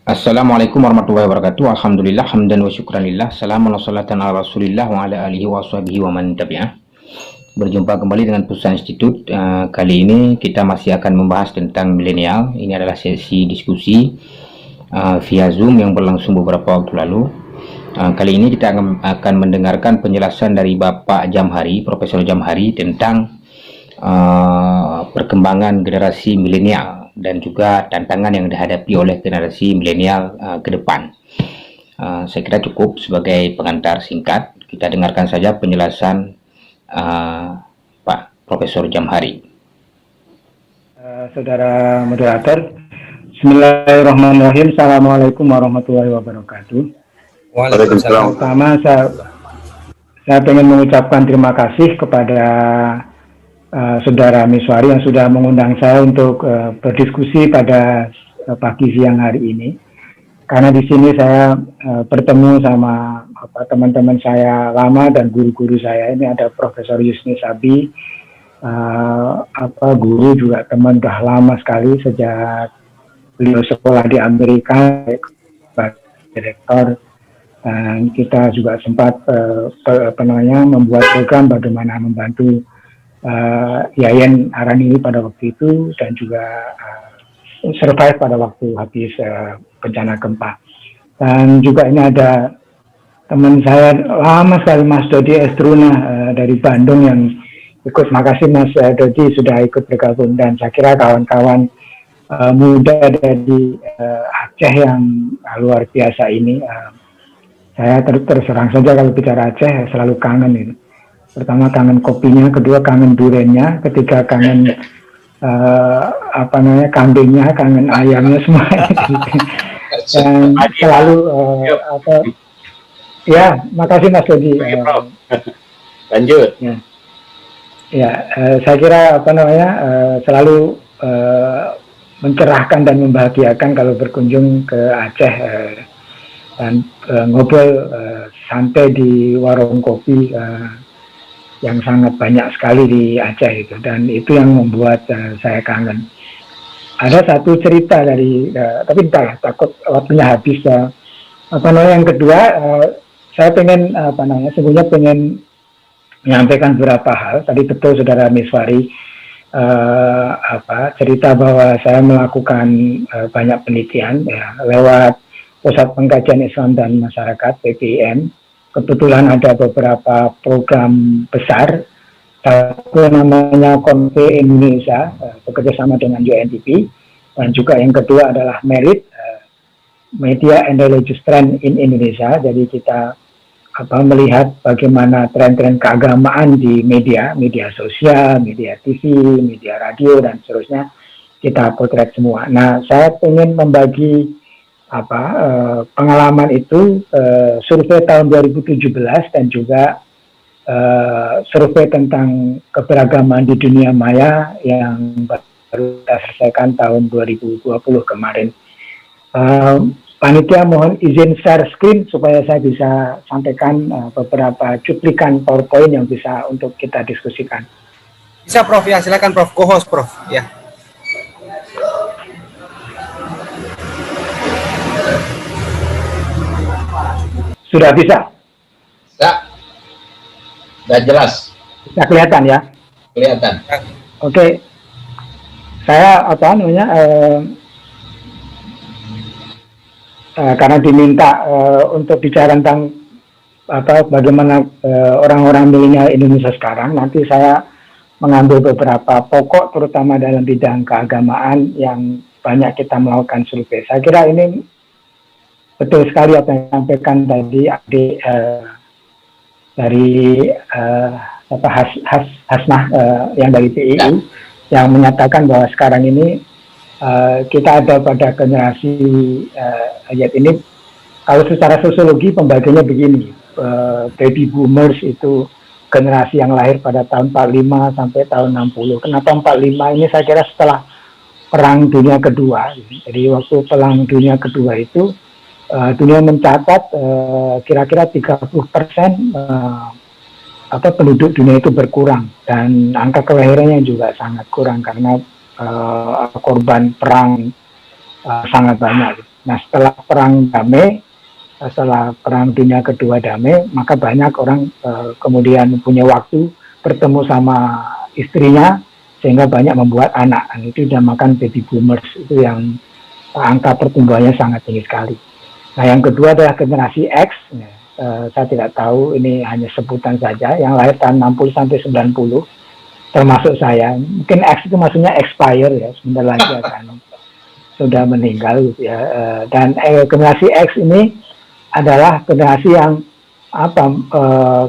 Assalamualaikum warahmatullahi wabarakatuh. Alhamdulillah hamdan wa syukranillah. Salamun wa salatan ala Rasulillah wa ala alihi wa sahbihi wa man tabi'ah. Berjumpa kembali dengan Pusat Institut. Kali ini kita masih akan membahas tentang milenial. Ini adalah sesi diskusi via Zoom yang berlangsung beberapa waktu lalu. Kali ini kita akan mendengarkan penjelasan dari Bapak Jamhari, Profesor Jamhari, tentang perkembangan generasi milenial dan juga tantangan yang dihadapi oleh generasi milenial ke depan. Saya kira cukup sebagai pengantar singkat. Kita dengarkan saja penjelasan Pak Profesor Jamhari. Saudara moderator, Bismillahirrahmanirrahim. Assalamualaikum warahmatullahi wabarakatuh. Waalaikumsalam. Pertama, saya ingin mengucapkan terima kasih kepada Saudara Miswari yang sudah mengundang saya untuk berdiskusi pada pagi siang hari ini. Karena di sini saya bertemu sama teman-teman saya lama dan guru-guru saya. Ini ada Profesor Yusni Sabi, guru juga teman udah lama sekali sejak beliau sekolah di Amerika sebagai direktur. Dan kita juga sempat membuat program bagaimana membantu Yayan Arani pada waktu itu dan juga survive pada waktu habis bencana gempa. Dan juga ini ada teman saya lama sekali, Mas Dodi Estruna dari Bandung yang ikut. Makasih Mas Dodi sudah ikut bergabung, dan saya kira kawan-kawan muda dari Aceh yang luar biasa ini. Saya terus terang saja kalau bicara Aceh selalu kangen ini. Pertama kangen kopinya, kedua kangen durennya, ketiga kangen kambingnya, kangen ayamnya semua. Dan selalu ya, makasih Mas Dodi. Lanjut. Saya kira selalu mencerahkan dan membahagiakan kalau berkunjung ke Aceh dan ngobrol santai di warung kopi yang sangat banyak sekali di Aceh itu, dan itu yang membuat saya kangen. Ada satu cerita dari tapi entah, takut waktunya habis. Yang kedua, saya sebenarnya pengen menyampaikan beberapa hal. Tadi betul Saudara Miswari cerita bahwa saya melakukan banyak penelitian lewat Pusat Pengkajian Islam dan Masyarakat (PPIM). Kebetulan ada beberapa program besar, satu namanya Konfe Indonesia, bekerja sama dengan UNDP, dan juga yang kedua adalah Merit, Media and Religious Trend in Indonesia. Jadi kita melihat bagaimana tren-tren keagamaan di media sosial, media TV, media radio, dan seterusnya, kita potret semua. Nah, saya ingin membagi pengalaman itu, survei tahun 2017 dan juga survei tentang keberagaman di dunia maya yang baru kita selesaikan tahun 2020 kemarin. Panitia mohon izin share screen supaya saya bisa sampaikan beberapa cuplikan PowerPoint yang bisa untuk kita diskusikan. Bisa Prof, ya silakan Prof, co-host Prof, ya. Sudah bisa? Sudah jelas. Bisa kelihatan ya? Kelihatan. Oke. Saya karena diminta untuk bicara tentang bagaimana orang-orang milenial Indonesia sekarang, nanti saya mengambil beberapa pokok terutama dalam bidang keagamaan yang banyak kita melakukan survei. Saya kira ini betul sekali apa yang disampaikan tadi adik dari Hasnah yang dari PIU yang menyatakan bahwa sekarang ini kita ada pada generasi ayat ini. Kalau secara sosiologi pembagiannya begini, baby boomers itu generasi yang lahir pada tahun 45 sampai tahun 60. Kenapa 45? Ini saya kira setelah Perang Dunia Kedua. Jadi waktu Perang Dunia Kedua itu dunia mencatat kira-kira 30% penduduk dunia itu berkurang, dan angka kelahirannya juga sangat kurang karena korban perang sangat banyak. Nah, setelah perang damai, setelah perang dunia kedua damai, maka banyak orang kemudian punya waktu bertemu sama istrinya, sehingga banyak membuat anak. Itu dinamakan baby boomers, itu yang angka pertumbuhannya sangat tinggi sekali. Nah, yang kedua adalah generasi X. Saya tidak tahu, ini hanya sebutan saja, yang lahir tahun 60 sampai 90, termasuk saya. Mungkin X itu maksudnya expire ya, sebentar lagi akan sudah meninggal gitu ya. Dan generasi X ini adalah generasi yang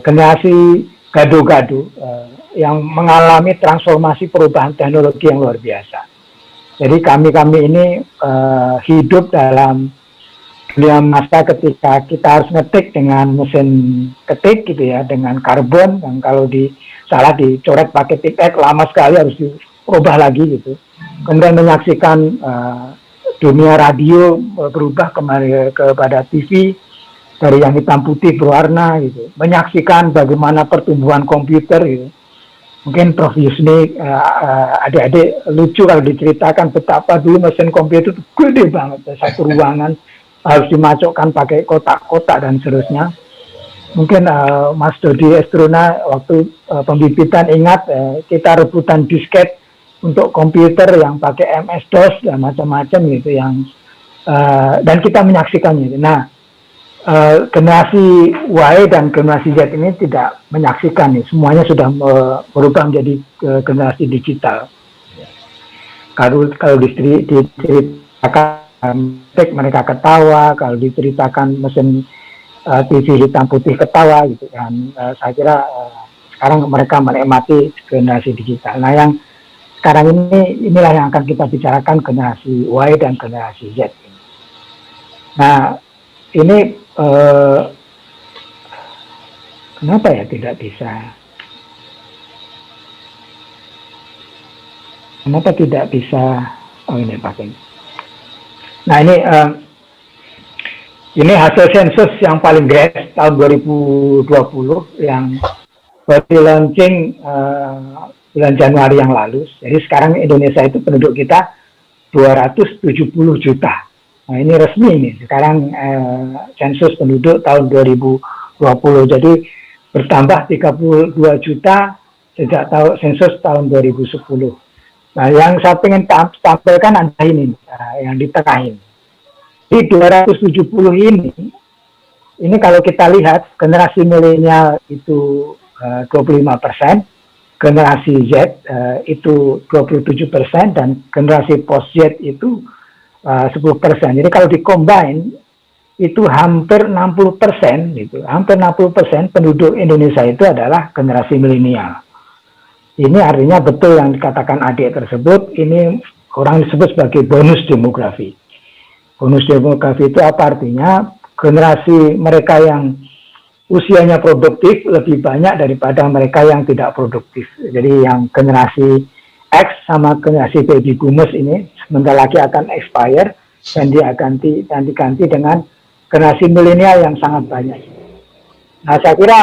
generasi gado-gado yang mengalami transformasi perubahan teknologi yang luar biasa. Jadi kami ini hidup dalam dunia masa ketika kita harus ngetik dengan mesin ketik gitu ya, dengan karbon, yang kalau salah dicoret pakai tipek lama sekali harus diubah lagi gitu. Kemudian menyaksikan dunia radio berubah kepada TV dari yang hitam putih berwarna gitu. Menyaksikan bagaimana pertumbuhan komputer gitu. Mungkin Prof. Yusni, adik-adik lucu kalau diceritakan betapa dulu mesin komputer itu gede banget, satu ruangan harus dimasukkan pakai kotak-kotak dan seterusnya. Mungkin Mas Dodi Estruna waktu pembibitan ingat kita rebutan disket untuk komputer yang pakai MS-DOS dan macam-macam gitu, yang dan kita menyaksikannya. Nah, generasi Y dan generasi Z ini tidak menyaksikan nih, semuanya sudah berubah menjadi generasi digital. Kalau diceritakan mereka ketawa, kalau diceritakan mesin TV hitam putih ketawa gitu kan. Saya kira sekarang mereka menikmati generasi digital. Nah, yang sekarang inilah yang akan kita bicarakan, generasi Y dan generasi Z. Nah, ini kenapa ya tidak bisa? Kenapa tidak bisa? Oh, ini pakai. Nah, ini hasil sensus yang paling gres tahun 2020 yang baru launching bulan Januari yang lalu. Jadi sekarang Indonesia itu penduduk kita 270 juta. Nah, ini resmi nih. Sekarang sensus penduduk tahun 2020. Jadi bertambah 32 juta sejak sensus tahun 2010. Nah, yang saya ingin tampilkan adalah ini, yang di tengah ini. Di 270 ini kalau kita lihat generasi milenial itu 25%, generasi Z itu 27%, dan generasi post Z itu 10%. Jadi kalau dikombin itu hampir 60% gitu. Hampir 60% penduduk Indonesia itu adalah generasi milenial. Ini artinya betul yang dikatakan adik tersebut, ini orang disebut sebagai bonus demografi. Bonus demografi itu apa artinya? Generasi mereka yang usianya produktif lebih banyak daripada mereka yang tidak produktif. Jadi yang generasi X sama generasi baby boomers ini sebentar lagi akan expire dan dia diganti dengan generasi milenial yang sangat banyak. Nah, saya kira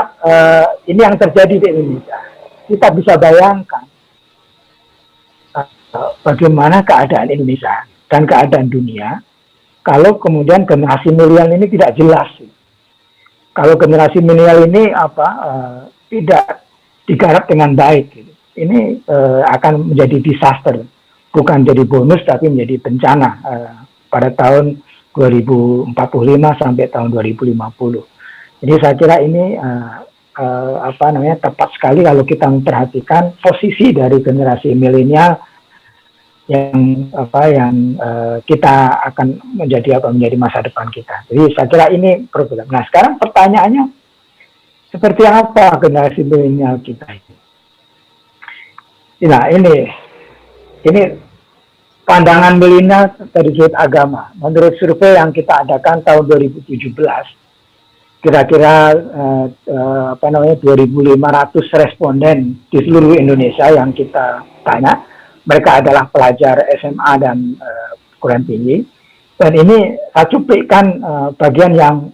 ini yang terjadi di Indonesia. Kita bisa bayangkan bagaimana keadaan Indonesia dan keadaan dunia kalau kemudian generasi milenial ini tidak jelas. Kalau generasi milenial ini tidak digarap dengan baik, gitu. Ini akan menjadi disaster, bukan jadi bonus tapi menjadi bencana pada tahun 2045 sampai tahun 2050. Jadi saya kira ini tepat sekali kalau kita memperhatikan posisi dari generasi milenial yang kita akan menjadi masa depan kita. Jadi saya kira ini problem. Nah, sekarang pertanyaannya seperti apa generasi milenial kita ini? Nah, ini pandangan milenial dari sudut agama. Menurut survei yang kita adakan tahun 2017, kira-kira 2.500 responden di seluruh Indonesia yang kita tanya, mereka adalah pelajar SMA dan perguruan tinggi. Dan ini saya cuplikkan bagian yang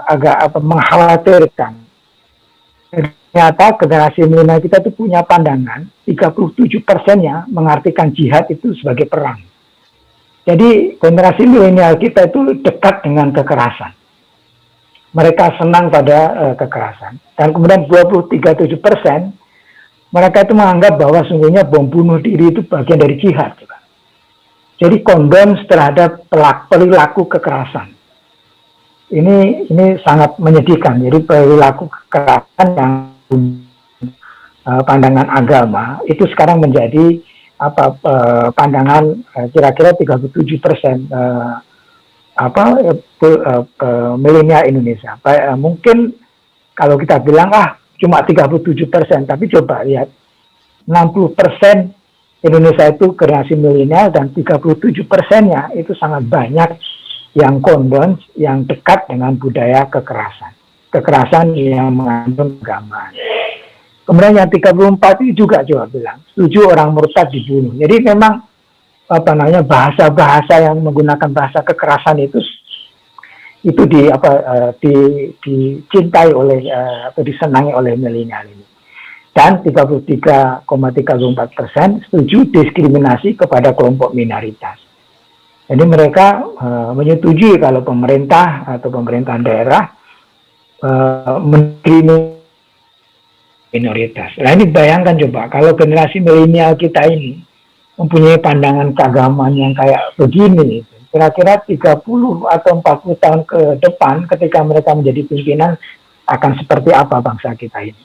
agak mengkhawatirkan. Ternyata generasi milenial kita itu punya pandangan 37%-nya mengartikan jihad itu sebagai perang. Jadi generasi milenial kita itu dekat dengan kekerasan. Mereka senang pada kekerasan. Dan kemudian 23,7% mereka itu menganggap bahwa sungguhnya bom bunuh diri itu bagian dari jihad. Jadi kondom terhadap perilaku kekerasan. Ini sangat menyedihkan. Jadi perilaku kekerasan yang pandangan agama itu sekarang menjadi pandangan kira-kira 37% milenial Indonesia. Mungkin kalau kita bilang cuma 37%, tapi coba lihat 60% Indonesia itu generasi milenial dan 37%-nya itu sangat banyak yang kondon, yang dekat dengan budaya kekerasan yang mengandung agama. Kemudian yang 34 itu juga coba bilang setuju orang murtad dibunuh. Jadi memang bahasa-bahasa yang menggunakan bahasa kekerasan itu dicintai oleh atau disenangi oleh milenial ini. Dan 33,34% setuju diskriminasi kepada kelompok minoritas. Jadi mereka menyetujui kalau pemerintah atau pemerintahan daerah mendiskriminasi minoritas. Nah ini bayangkan coba kalau generasi milenial kita ini mempunyai pandangan keagamaan yang kayak begini, kira-kira 30 atau 40 tahun ke depan ketika mereka menjadi pimpinan akan seperti apa bangsa kita ini.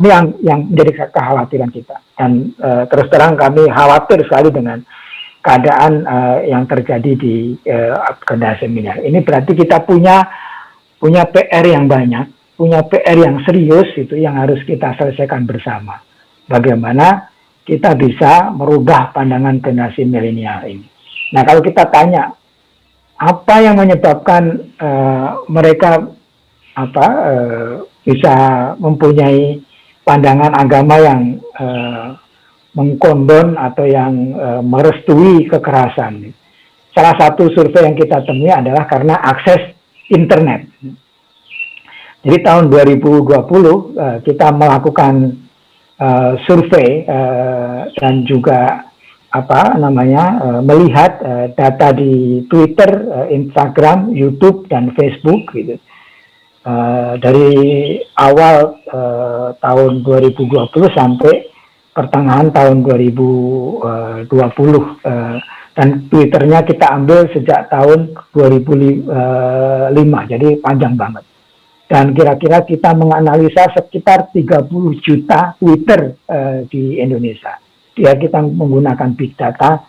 Ini yang menjadi kekhawatiran kita. Dan terus terang kami khawatir sekali dengan keadaan yang terjadi di generasi milenial. Ini berarti kita punya PR yang banyak, punya PR yang serius itu yang harus kita selesaikan bersama. Bagaimana kita bisa merubah pandangan generasi milenial ini. Nah, kalau kita tanya apa yang menyebabkan mereka bisa mempunyai pandangan agama yang mengkondon atau yang merestui kekerasan. Salah satu survei yang kita temui adalah karena akses internet. Jadi tahun 2020 kita melakukan survei dan juga melihat data di Twitter, Instagram, YouTube dan Facebook gitu. Dari awal tahun 2020 sampai pertengahan tahun 2020 dan Twitternya kita ambil sejak tahun 2005, jadi panjang banget. Dan kira-kira kita menganalisa sekitar 30 juta Twitter di Indonesia. Kita menggunakan big data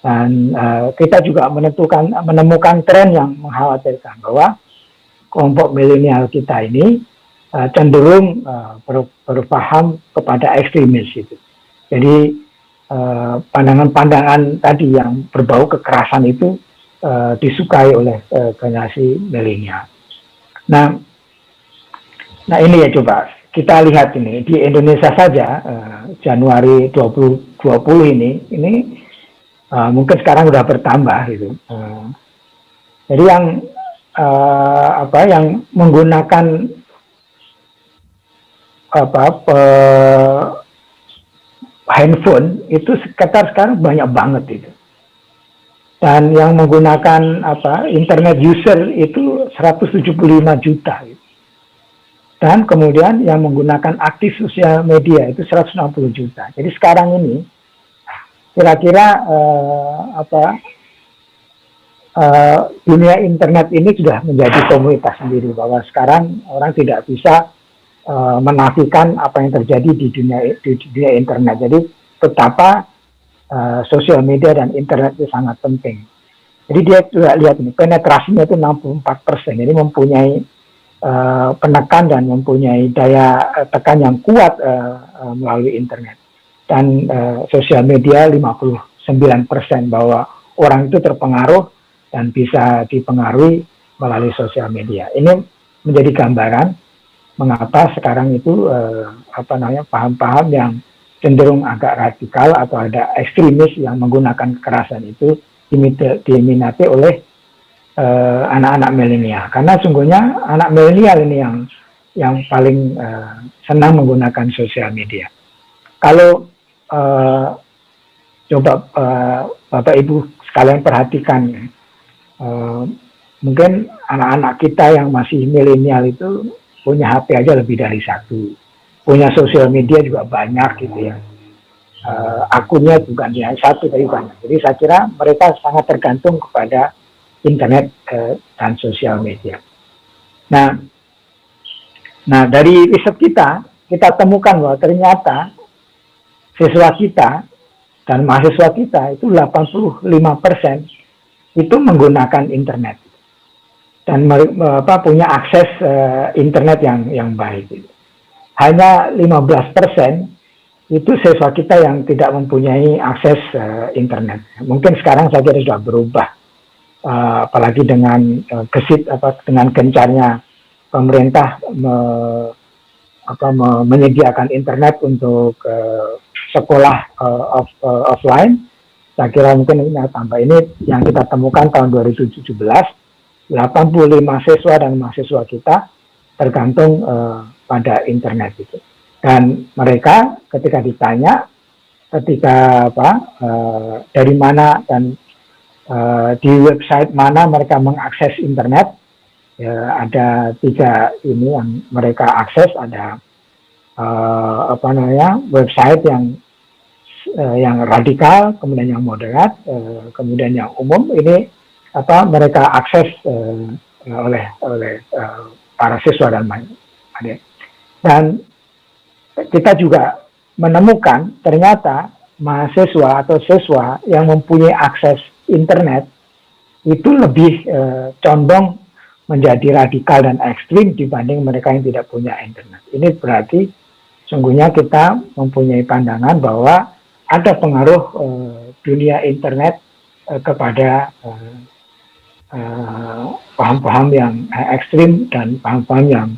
dan kita juga menemukan tren yang mengkhawatirkan bahwa kelompok milenial kita ini cenderung berpaham kepada ekstremis itu. Jadi pandangan-pandangan tadi yang berbau kekerasan itu disukai oleh generasi milenial. Nah ini ya coba kita lihat ini di Indonesia saja Januari 2020 ini mungkin sekarang sudah bertambah gitu. Jadi yang menggunakan handphone itu sekarang banyak banget itu. Dan yang menggunakan internet user itu 175 juta gitu. Dan kemudian yang menggunakan aktif sosial media itu 160 juta. Jadi sekarang ini kira-kira dunia internet ini sudah menjadi komunitas sendiri, bahwa sekarang orang tidak bisa menafikan apa yang terjadi di dunia internet. Jadi betapa sosial media dan internet itu sangat penting. Jadi dia juga lihat ini penetrasinya itu 64%. Jadi mempunyai penekan dan mempunyai daya tekan yang kuat melalui internet. Dan sosial media 59% bahwa orang itu terpengaruh dan bisa dipengaruhi melalui sosial media. Ini menjadi gambaran mengapa sekarang itu paham-paham yang cenderung agak radikal atau ada ekstremis yang menggunakan kekerasan itu diminati oleh anak-anak milenial. Karena sungguhnya anak milenial ini yang paling senang menggunakan sosial media. Kalau coba Bapak Ibu kalian perhatikan ya. Mungkin anak-anak kita yang masih milenial itu punya HP aja lebih dari satu, punya sosial media juga banyak gitu ya. Akunnya bukan hanya satu tapi banyak. Jadi saya kira mereka sangat tergantung kepada internet dan sosial media. Nah dari riset kita temukan bahwa ternyata siswa kita dan mahasiswa kita itu 85% itu menggunakan internet dan punya akses internet yang baik. Hanya 15% itu siswa kita yang tidak mempunyai akses internet. Mungkin sekarang saya kira sudah berubah, apalagi dengan dengan gencarnya pemerintah menyediakan internet untuk sekolah offline. Saya kira mungkin ini tambah ini yang kita temukan tahun 2017, 85 siswa dan mahasiswa kita tergantung pada internet itu. Dan mereka ketika ditanya dari mana dan di website mana mereka mengakses internet, ya, ada 3 ini yang mereka akses. Ada website yang radikal, kemudian yang moderat, kemudian yang umum. Ini mereka akses oleh para siswa dan adik. Dan kita juga menemukan ternyata mahasiswa atau siswa yang mempunyai akses internet itu lebih condong menjadi radikal dan ekstrim dibanding mereka yang tidak punya internet. Ini berarti sungguhnya kita mempunyai pandangan bahwa ada pengaruh dunia internet kepada paham-paham yang ekstrim dan paham-paham yang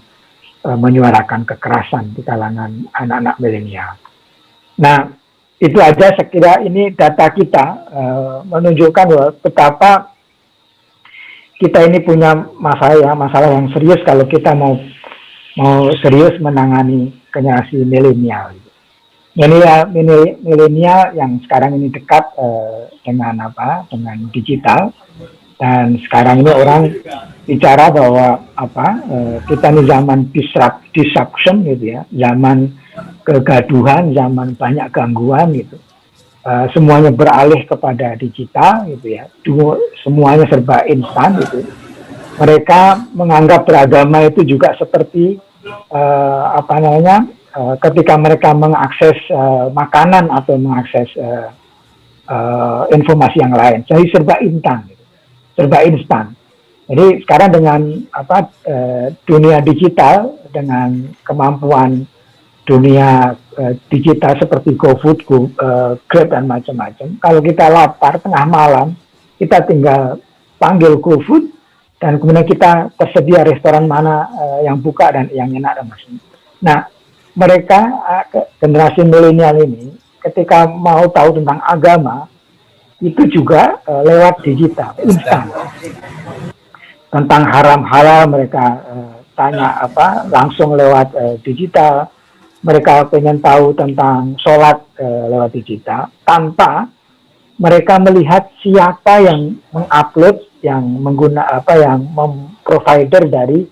menyuarakan kekerasan di kalangan anak-anak milenial. Nah, itu aja saya kira ini data kita menunjukkan bahwa betapa kita ini punya masalah yang serius kalau kita mau serius menangani generasi milenial. Milenial yang sekarang ini dekat dengan digital, dan sekarang ini orang bicara bahwa kita ini zaman disruption gitu ya, zaman kegaduhan, zaman banyak gangguan gitu. Semuanya beralih kepada digital gitu ya, semuanya serba instan gitu. Mereka menganggap beragama itu juga seperti ketika mereka mengakses makanan atau mengakses informasi yang lain, jadi serba instan gitu. Serba instan. Jadi sekarang dengan dunia digital, dengan kemampuan dunia digital seperti GoFood, Grab dan macam-macam. Kalau kita lapar tengah malam, kita tinggal panggil GoFood dan kemudian kita tersedia restoran mana yang buka dan yang enak dan macam-macam. Nah, mereka generasi milenial ini ketika mau tahu tentang agama itu juga lewat digital, instan. Tentang haram halal mereka tanya langsung lewat digital. Mereka pengen tahu tentang sholat lewat digital tanpa mereka melihat siapa yang mengupload, yang yang memprovider dari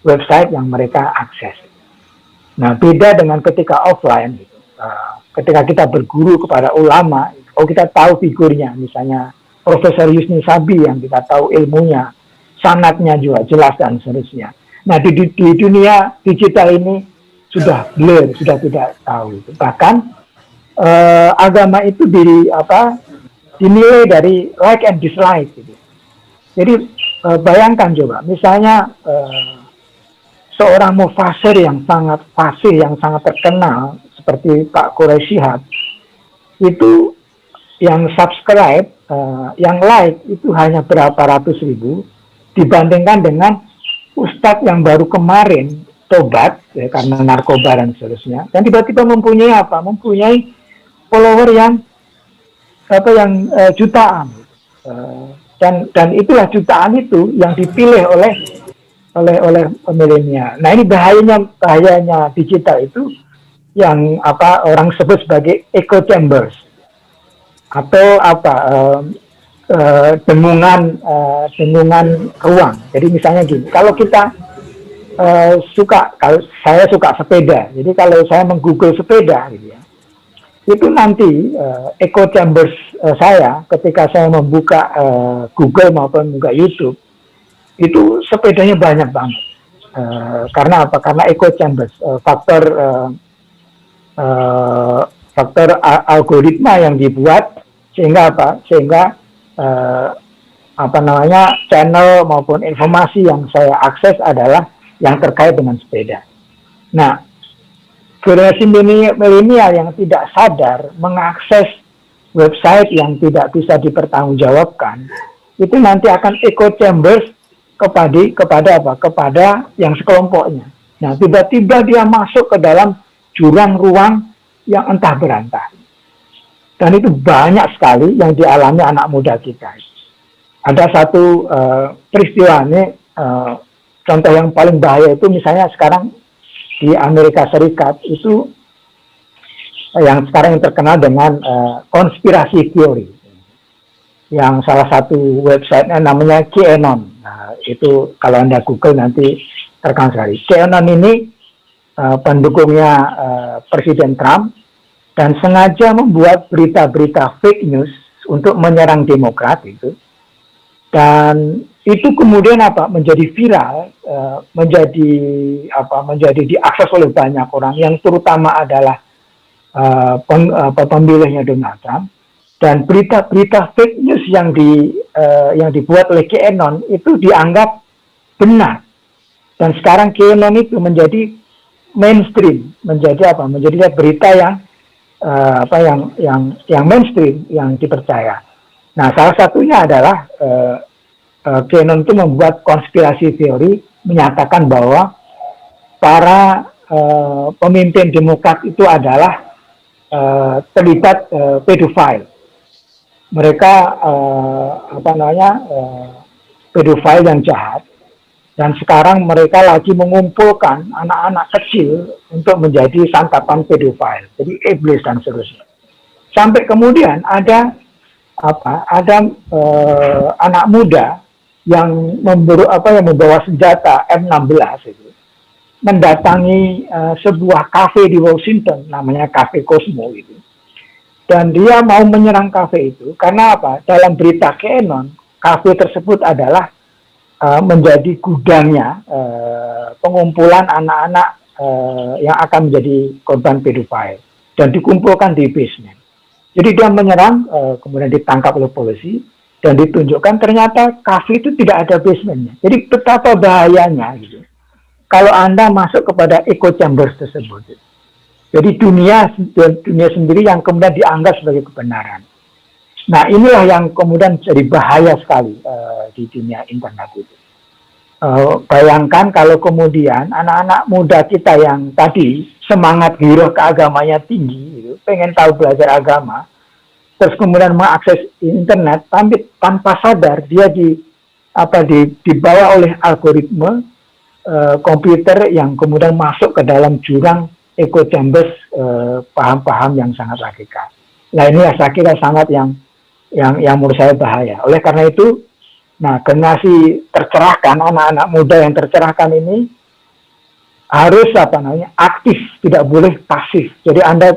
website yang mereka akses. Nah, beda dengan ketika offline, gitu. Ketika kita berguru kepada ulama, kita tahu figurnya, misalnya Profesor Yusni Sabi yang kita tahu ilmunya, sanadnya juga jelas dan seterusnya. Nah, di dunia digital ini sudah blur, sudah tidak tahu. Bahkan agama itu dinilai dari like and dislike. Gitu. Jadi bayangkan coba, misalnya seorang mufasir yang sangat fasih, yang sangat terkenal seperti Pak Quraisy Shihab, itu yang subscribe, yang like itu hanya berapa ratus ribu dibandingkan dengan ustadz yang baru kemarin tobat ya, karena narkoba dan seterusnya, dan tiba-tiba mempunyai follower yang jutaan, dan itulah jutaan itu yang dipilih oleh milenial. Nah, ini bahayanya digital itu yang orang sebut sebagai echo chambers atau dengungan ruang. Jadi misalnya gini, kalau kita kalau saya suka sepeda, jadi kalau saya menggoogle sepeda, gitu ya, itu nanti echo chambers saya ketika saya membuka Google maupun membuka YouTube, itu sepedanya banyak banget. Karena apa? Karena echo chambers, faktor algoritma yang dibuat sehingga apa? Sehingga channel maupun informasi yang saya akses adalah yang terkait dengan sepeda. Nah, generasi milenial yang tidak sadar mengakses website yang tidak bisa dipertanggungjawabkan, itu nanti akan echo chambers kepada apa? Kepada yang sekelompoknya. Nah, tiba-tiba dia masuk ke dalam jurang ruang yang entah berantah. Dan itu banyak sekali yang dialami anak muda kita. Ada satu peristiwa ini, contoh yang paling bahaya itu misalnya sekarang di Amerika Serikat itu yang sekarang yang terkenal dengan konspirasi teori. Yang salah satu websitenya namanya QAnon. Nah, itu kalau Anda Google nanti terkenal sekali. QAnon ini pendukungnya Presiden Trump dan sengaja membuat berita-berita fake news untuk menyerang Demokrat itu. Dan itu kemudian menjadi viral, menjadi diakses oleh banyak orang yang terutama adalah pemilihnya Donald Trump. Dan berita-berita fake news yang dibuat oleh QAnon itu dianggap benar. Dan sekarang QAnon itu menjadi mainstream, menjadi berita yang mainstream, yang dipercaya. Nah, salah satunya adalah QAnon itu membuat konspirasi teori menyatakan bahwa para pemimpin Demokrat itu adalah terlibat pedofile. Mereka pedofile yang jahat, dan sekarang mereka lagi mengumpulkan anak-anak kecil untuk menjadi santapan pedofile, jadi iblis dan seterusnya. Sampai kemudian ada anak muda yang membawa senjata M16 itu mendatangi sebuah kafe di Washington, namanya Cafe Cosmo itu. Dan dia mau menyerang kafe itu karena apa? Dalam berita QAnon, kafe tersebut adalah menjadi gudangnya pengumpulan anak-anak yang akan menjadi korban pedofile dan dikumpulkan di basement. Jadi dia menyerang, kemudian ditangkap oleh polisi dan ditunjukkan ternyata kafe itu tidak ada basementnya. Jadi betapa bahayanya gitu. Kalau Anda masuk kepada echo chambers tersebut. Gitu. Jadi dunia sendiri yang kemudian dianggap sebagai kebenaran. Nah, inilah yang kemudian jadi bahaya sekali di dunia internet itu. Bayangkan kalau kemudian anak-anak muda kita yang tadi semangat giroh keagamanya tinggi, gitu, pengen tahu belajar agama, terus kemudian mengakses internet, tanpa sadar dia dibawa oleh algoritma komputer yang kemudian masuk ke dalam jurang echo chambers paham-paham yang sangat radikal. Nah, ini saya kira sangat yang menurut saya bahaya. Oleh karena itu, generasi tercerahkan, anak-anak muda yang tercerahkan ini harus aktif, tidak boleh pasif. Jadi Anda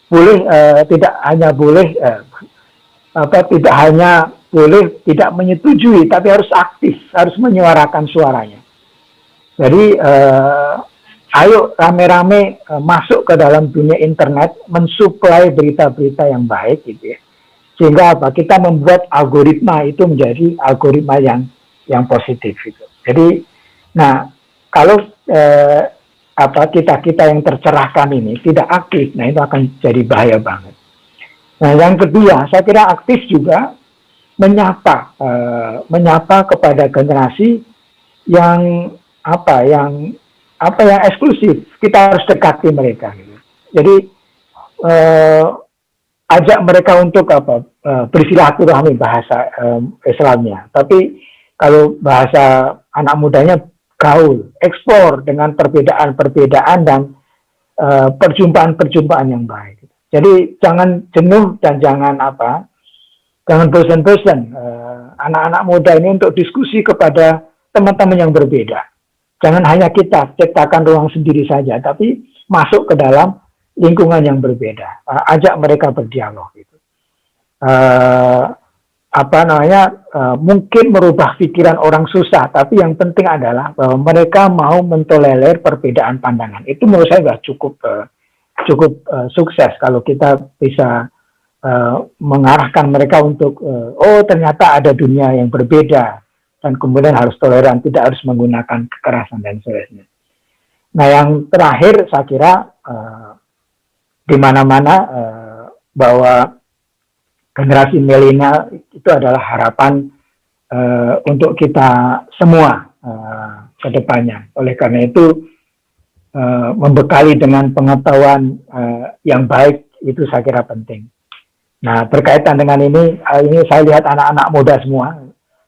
boleh tidak menyetujui, tapi harus aktif, harus menyuarakan suaranya. Jadi ayo rame-rame masuk ke dalam dunia internet, mensuplai berita-berita yang baik, gitu ya. Sehingga kita membuat algoritma itu menjadi algoritma yang positif, gitu. Jadi, kalau kita yang tercerahkan ini tidak aktif, itu akan jadi bahaya banget. Nah, yang kedua, saya kira aktif juga menyapa kepada generasi yang eksklusif. Kita harus dekati mereka. Gitu. Jadi ajak mereka untuk bersilaturahmi bahasa Islamnya. Tapi kalau bahasa anak mudanya gaul, eksplor dengan perbedaan-perbedaan dan perjumpaan-perjumpaan yang baik. Jadi jangan jenuh dan jangan Jangan bosan-bosan anak-anak muda ini untuk diskusi kepada teman-teman yang berbeda. Jangan hanya kita ciptakan ruang sendiri saja, tapi masuk ke dalam lingkungan yang berbeda. Ajak mereka berdialog. Gitu. Mungkin merubah pikiran orang susah, tapi yang penting adalah bahwa mereka mau mentolerir perbedaan pandangan. Itu menurut saya sudah cukup sukses kalau kita bisa mengarahkan mereka untuk ternyata ada dunia yang berbeda dan kemudian harus toleran, tidak harus menggunakan kekerasan dan sebagainya. Nah, yang terakhir saya kira di mana-mana bahwa generasi milenial itu adalah harapan untuk kita semua ke depannya. Oleh karena itu membekali dengan pengetahuan yang baik itu saya kira penting. Nah, berkaitan dengan ini saya lihat anak-anak muda semua,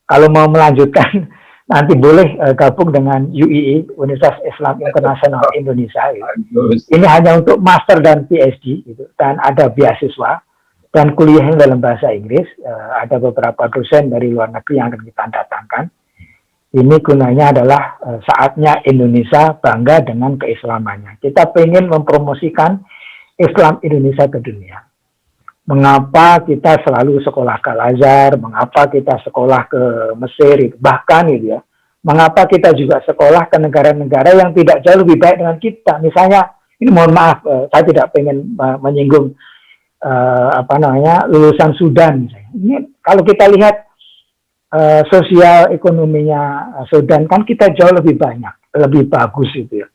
kalau mau melanjutkan, nanti boleh gabung dengan UII, Universitas Islam Internasional Indonesia. Gitu. Ini hanya untuk master dan PhD, gitu. Dan ada beasiswa, dan kuliahnya dalam bahasa Inggris. Ada beberapa dosen dari luar negeri yang akan kita datangkan. Ini gunanya adalah saatnya Indonesia bangga dengan keislamannya. Kita ingin mempromosikan Islam Indonesia ke dunia. Mengapa kita selalu sekolah ke Al-Azhar, mengapa kita sekolah ke Mesir, bahkan gitu ya, mengapa kita juga sekolah ke negara-negara yang tidak jauh lebih baik dengan kita. Misalnya, ini mohon maaf, saya tidak ingin menyinggung lulusan Sudan. Ini kalau kita lihat sosial ekonominya Sudan, kan kita jauh lebih banyak, lebih bagus itu ya.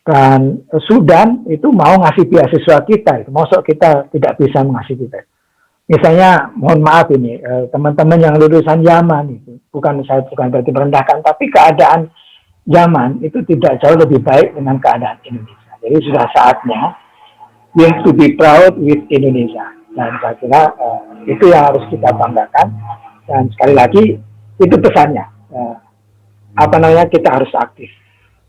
Dan Sudan itu mau ngasih beasiswa kita, masuk kita tidak bisa mengasih kita. Misalnya, mohon maaf ini, teman-teman yang lulusan Yaman itu, bukan berarti merendahkan, tapi keadaan Yaman itu tidak jauh lebih baik dengan keadaan Indonesia. Jadi sudah saatnya we have to be proud with Indonesia. Dan saya kira itu yang harus kita banggakan. Dan sekali lagi itu pesannya. Kita harus aktif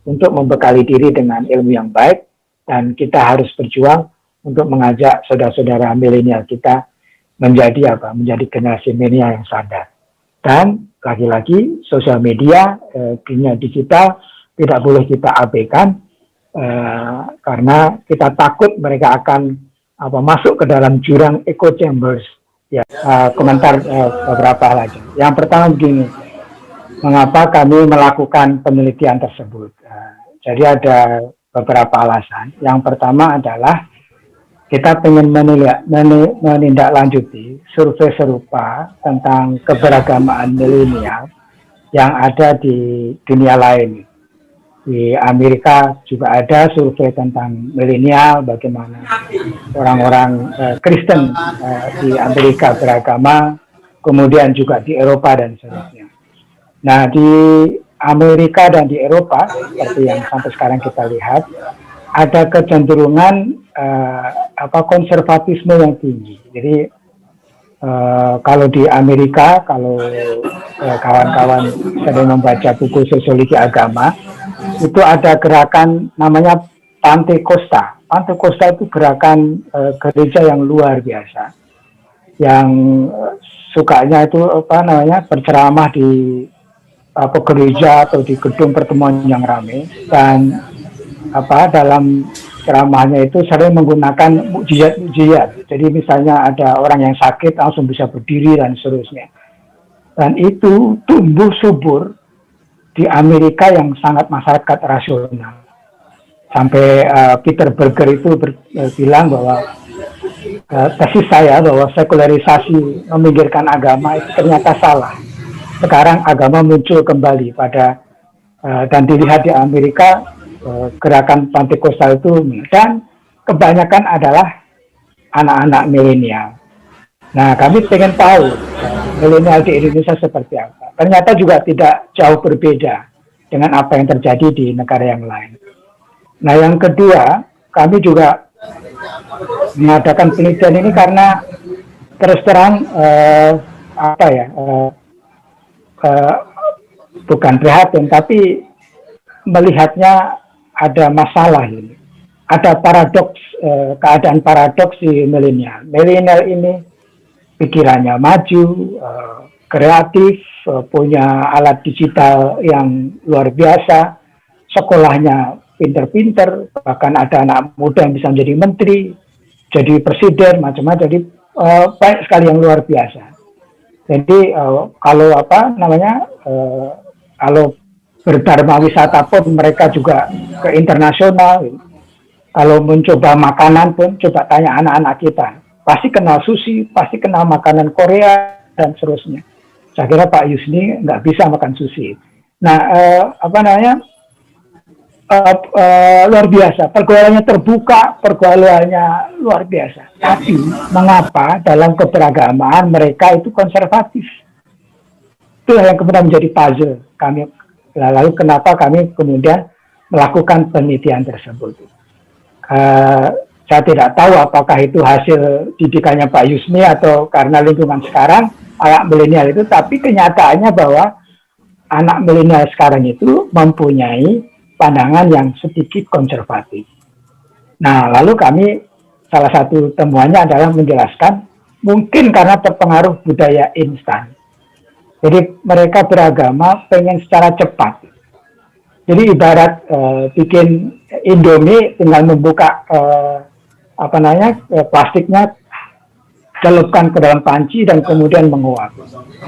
untuk membekali diri dengan ilmu yang baik, dan kita harus berjuang untuk mengajak saudara-saudara milenial kita menjadi generasi milenial yang sadar. Dan lagi-lagi sosial media, dunia digital tidak boleh kita abaikan karena kita takut mereka akan masuk ke dalam jurang echo chambers. Ya, komentar beberapa hal aja. Yang pertama begini. Mengapa kami melakukan penelitian tersebut? Jadi ada beberapa alasan. Yang pertama adalah kita ingin menindaklanjuti survei serupa tentang keberagamaan milenial yang ada di dunia lain. Di Amerika juga ada survei tentang milenial, bagaimana orang-orang Kristen di Amerika beragama, kemudian juga di Eropa dan sebagainya. Nah, di Amerika dan di Eropa, seperti yang sampai sekarang kita lihat, ada kecenderungan konservatisme yang tinggi. Jadi, kalau di Amerika, kalau kawan-kawan sedang membaca buku sosiologi agama, itu ada gerakan namanya Pantekosta. Pantekosta itu gerakan gereja yang luar biasa, yang sukanya itu berceramah di gereja atau di gedung pertemuan yang ramai, dan dalam ceramahnya itu sering menggunakan mukjizat. Jadi misalnya ada orang yang sakit langsung bisa berdiri dan seterusnya. Dan itu tumbuh subur di Amerika yang sangat masyarakat rasional. Sampai Peter Berger itu bilang bahwa tesis saya bahwa sekularisasi meminggirkan agama itu ternyata salah. Sekarang agama muncul kembali dan dilihat di Amerika gerakan Pantekosta itu, dan kebanyakan adalah anak-anak milenial. Nah, kami ingin tahu milenial di Indonesia seperti apa. Ternyata juga tidak jauh berbeda dengan apa yang terjadi di negara yang lain. Nah, yang kedua, kami juga mengadakan penelitian ini karena terus terang bukan prihatin, tapi melihatnya ada masalah ini. Ada paradoks, keadaan paradoks di milenial. Milenial ini pikirannya maju, kreatif, punya alat digital yang luar biasa, sekolahnya pinter-pinter, bahkan ada anak muda yang bisa menjadi menteri, jadi presiden, macam-macam. Jadi banyak sekali yang luar biasa. Jadi kalau apa namanya, kalau berdharma wisata pun mereka juga ke internasional. Kalau mencoba makanan pun coba tanya anak-anak kita, pasti kenal sushi, pasti kenal makanan Korea dan seterusnya. Saya kira Pak Yusni nggak bisa makan sushi. Nah, apa namanya, luar biasa, pergaulannya terbuka, pergaulannya luar biasa. Tapi mengapa dalam keberagamaan mereka itu konservatif? Itu yang kemudian menjadi puzzle kami. Lalu kenapa kami kemudian melakukan penelitian tersebut? Saya tidak tahu apakah itu hasil didikannya Pak Yusni atau karena lingkungan sekarang anak milenial itu, tapi kenyataannya bahwa anak milenial sekarang itu mempunyai pandangan yang sedikit konservatif. Nah, lalu kami salah satu temuannya adalah menjelaskan mungkin karena terpengaruh budaya instan. Jadi mereka beragama pengen secara cepat. Jadi ibarat bikin Indomie tinggal membuka apa namanya, plastiknya, celupkan ke dalam panci dan kemudian menguap.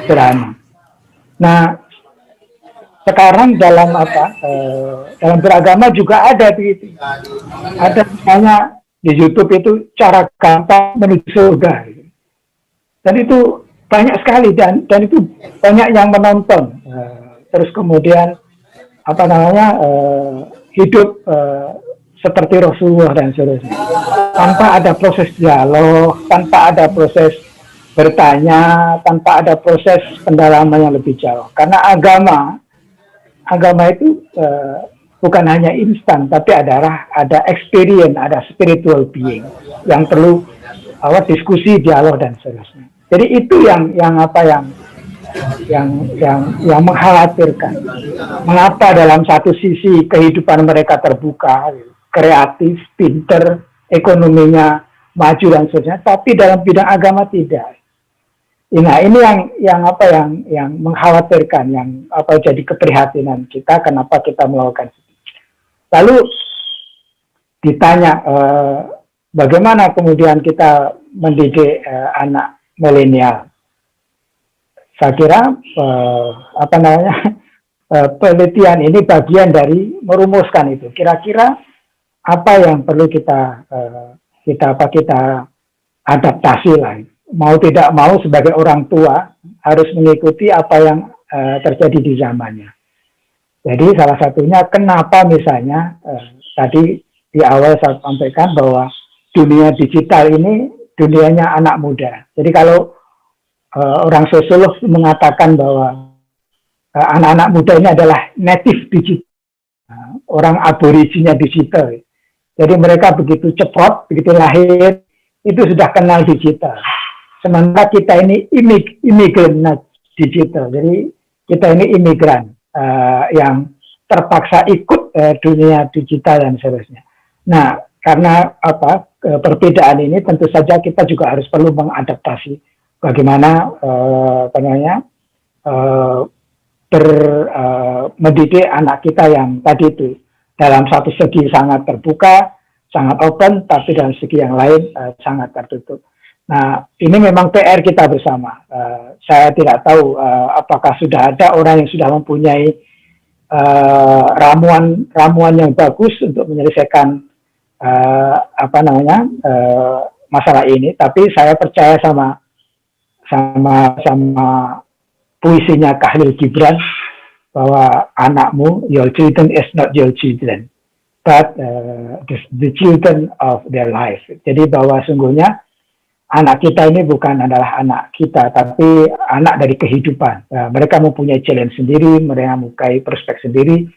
Sederhana. Nah, sekarang dalam apa, dalam beragama juga ada begitu. Ada misalnya di YouTube itu cara gampang menuju surga. Dan itu banyak sekali dan itu banyak yang menonton. Terus kemudian apa namanya, hidup seperti Rasulullah dan seterusnya, tanpa ada proses dialog, tanpa ada proses bertanya, tanpa ada proses pendalaman yang lebih jauh. Karena agama itu bukan hanya instan, tapi ada experience, ada spiritual being yang perlu diskusi, dialog dan seterusnya. Jadi itu yang mengkhawatirkan. Mengapa dalam satu sisi kehidupan mereka terbuka, kreatif, pinter, ekonominya maju dan seterusnya, tapi dalam bidang agama tidak. Nah, ini yang mengkhawatirkan, yang jadi keprihatinan kita, kenapa kita melakukan itu. Lalu ditanya bagaimana kemudian kita mendidik anak milenial. Saya kira penelitian ini bagian dari merumuskan itu. Kira-kira apa yang perlu kita adaptasi lah. Mau tidak mau sebagai orang tua harus mengikuti apa yang terjadi di zamannya. Jadi salah satunya kenapa misalnya tadi di awal saya sampaikan bahwa dunia digital ini dunianya anak muda. Jadi kalau orang sosiolog mengatakan bahwa anak-anak muda ini adalah native digital, orang aboriginnya digital. Jadi mereka begitu cepat, begitu lahir, itu sudah kenal digital. Sementara kita ini imigran digital. Jadi kita ini imigran yang terpaksa ikut dunia digital dan seterusnya. Nah, karena perbedaan ini tentu saja kita juga harus perlu mengadaptasi bagaimana mendidik anak kita yang tadi itu dalam satu segi sangat terbuka, sangat open, tapi dalam segi yang lain sangat tertutup. Nah, ini memang PR kita bersama. Saya tidak tahu apakah sudah ada orang yang sudah mempunyai ramuan yang bagus untuk menyelesaikan masalah ini. Tapi saya percaya sama puisinya Khalil Gibran bahwa anakmu, your children is not your children, but the children of their life. Jadi bahwa sungguhnya anak kita ini bukan adalah anak kita, tapi anak dari kehidupan. Mereka mempunyai challenge sendiri, mereka mempunyai prospek sendiri.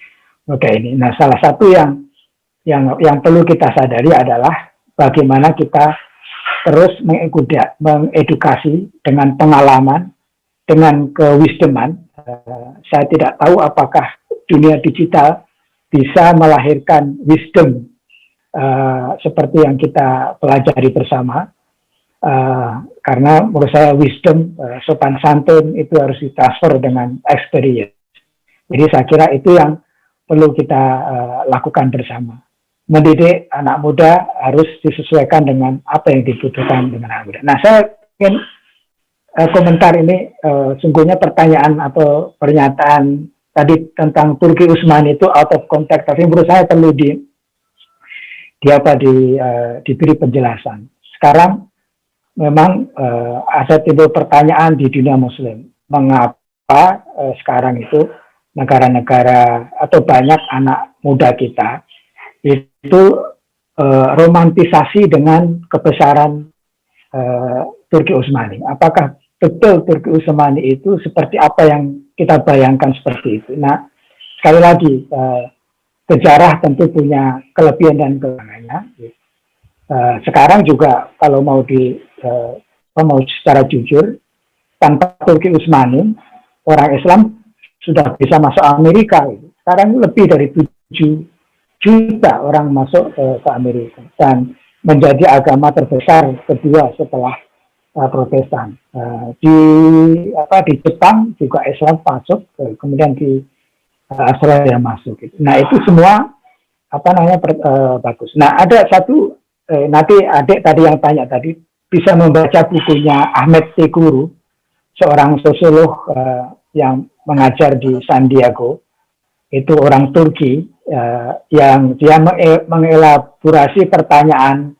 Oke, ini. Nah, salah satu yang perlu kita sadari adalah bagaimana kita terus mengedukasi dengan pengalaman, dengan kewisdoman. Saya tidak tahu apakah dunia digital bisa melahirkan wisdom seperti yang kita pelajari bersama. karena menurut saya wisdom, sopan santun itu harus ditransfer dengan experience. Jadi saya kira itu yang perlu kita lakukan bersama. Mendidik anak muda harus disesuaikan dengan apa yang dibutuhkan dengan anak muda. Nah, saya ingin komentar ini, sungguhnya pertanyaan atau pernyataan tadi tentang Turki Utsmani itu out of context, tapi menurut saya perlu diberi penjelasan. Sekarang memang ada timbul pertanyaan di dunia Muslim, mengapa sekarang itu negara-negara atau banyak anak muda kita itu romantisasi dengan kebesaran Turki Utsmani. Apakah betul Turki Utsmani itu seperti apa yang kita bayangkan seperti itu? Nah, sekali lagi, sejarah tentu punya kelebihan dan kekurangannya. Sekarang juga kalau mau secara jujur, tanpa Turki Utsmani, orang Islam sudah bisa masuk Amerika. Sekarang lebih dari 7 juta orang masuk ke Amerika dan menjadi agama terbesar kedua setelah Protestan. Di Jepang juga Islam masuk, kemudian di Australia masuk. Nah, itu semua bagus. Nah, ada satu nanti adik tadi yang tanya tadi bisa membaca bukunya Ahmet Tekuru, seorang sosiolog yang mengajar di San Diego. Itu orang Turki yang dia mengelaborasi pertanyaan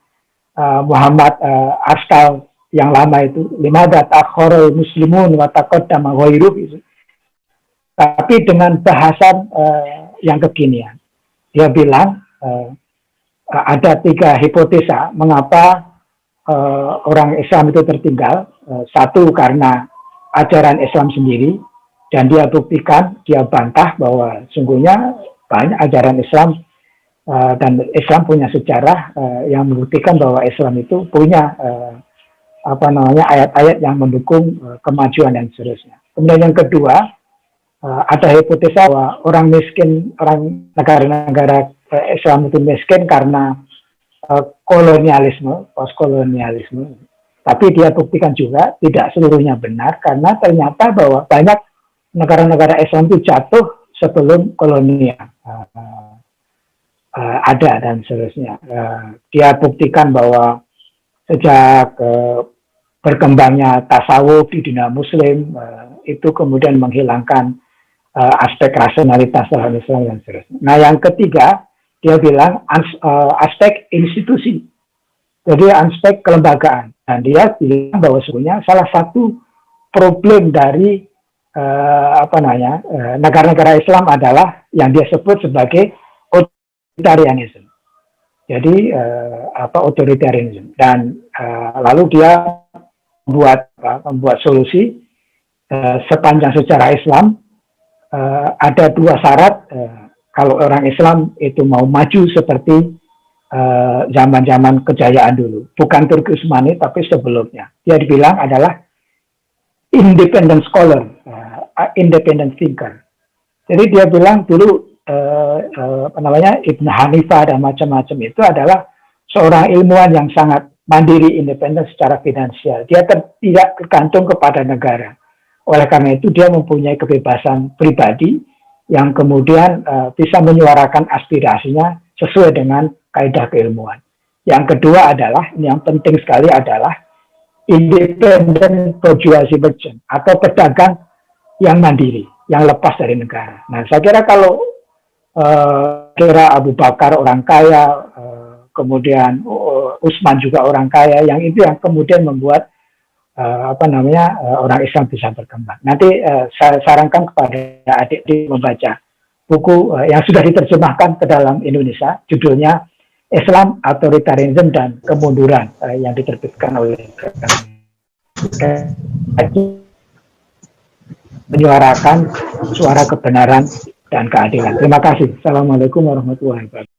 Muhammad Askal yang lama itu, limada ta'khorul muslimun wa taqaddama ghairuh, itu. Tapi dengan bahasan yang kekinian. Dia bilang ada 3 hipotesa mengapa orang Islam itu tertinggal. Satu, karena ajaran Islam sendiri, dan dia buktikan, dia bantah bahwa sungguhnya banyak ajaran Islam dan Islam punya sejarah yang membuktikan bahwa Islam itu punya ayat-ayat yang mendukung kemajuan dan seterusnya. Kemudian yang kedua, ada hipotesa bahwa orang miskin, orang negara-negara Islam itu miskin karena kolonialisme, postkolonialisme. Tapi dia buktikan juga tidak seluruhnya benar, karena ternyata bahwa banyak negara-negara Islam itu jatuh sebelum kolonial ada dan seterusnya. Dia buktikan bahwa sejak berkembangnya tasawuf di dunia Muslim itu kemudian menghilangkan aspek rasionalitas dalam Islam dan seterusnya. Nah, yang ketiga, dia bilang aspek institusi, jadi aspek kelembagaan. Dan dia bilang bahwa sebenarnya salah satu problem dari negara-negara Islam adalah yang dia sebut sebagai authoritarianism. Jadi authoritarianism. Dan lalu dia membuat solusi sepanjang sejarah Islam. Ada 2 syarat kalau orang Islam itu mau maju seperti zaman-zaman kejayaan dulu, bukan Turki Utsmani tapi sebelumnya. Dia dibilang adalah independent scholar, independent thinker. Jadi dia bilang dulu Ibn Hanifah dan macam-macam itu adalah seorang ilmuwan yang sangat mandiri, independen secara finansial. Dia tidak tergantung kepada negara. Oleh karena itu dia mempunyai kebebasan pribadi yang kemudian bisa menyuarakan aspirasinya sesuai dengan kaidah keilmuan. Yang kedua adalah, yang penting sekali adalah independent bourgeoisie merchant atau pedagang yang mandiri, yang lepas dari negara. Nah, saya kira kalau kira Abu Bakar orang kaya, kemudian Utsman juga orang kaya, yang itu yang kemudian membuat orang Islam bisa berkembang. Nanti saya sarankan kepada adik membaca buku yang sudah diterjemahkan ke dalam Indonesia, judulnya Islam, Authoritarianism dan Kemunduran, yang diterbitkan oleh menyuarakan suara kebenaran dan keadilan. Terima kasih. Assalamualaikum warahmatullahi wabarakatuh.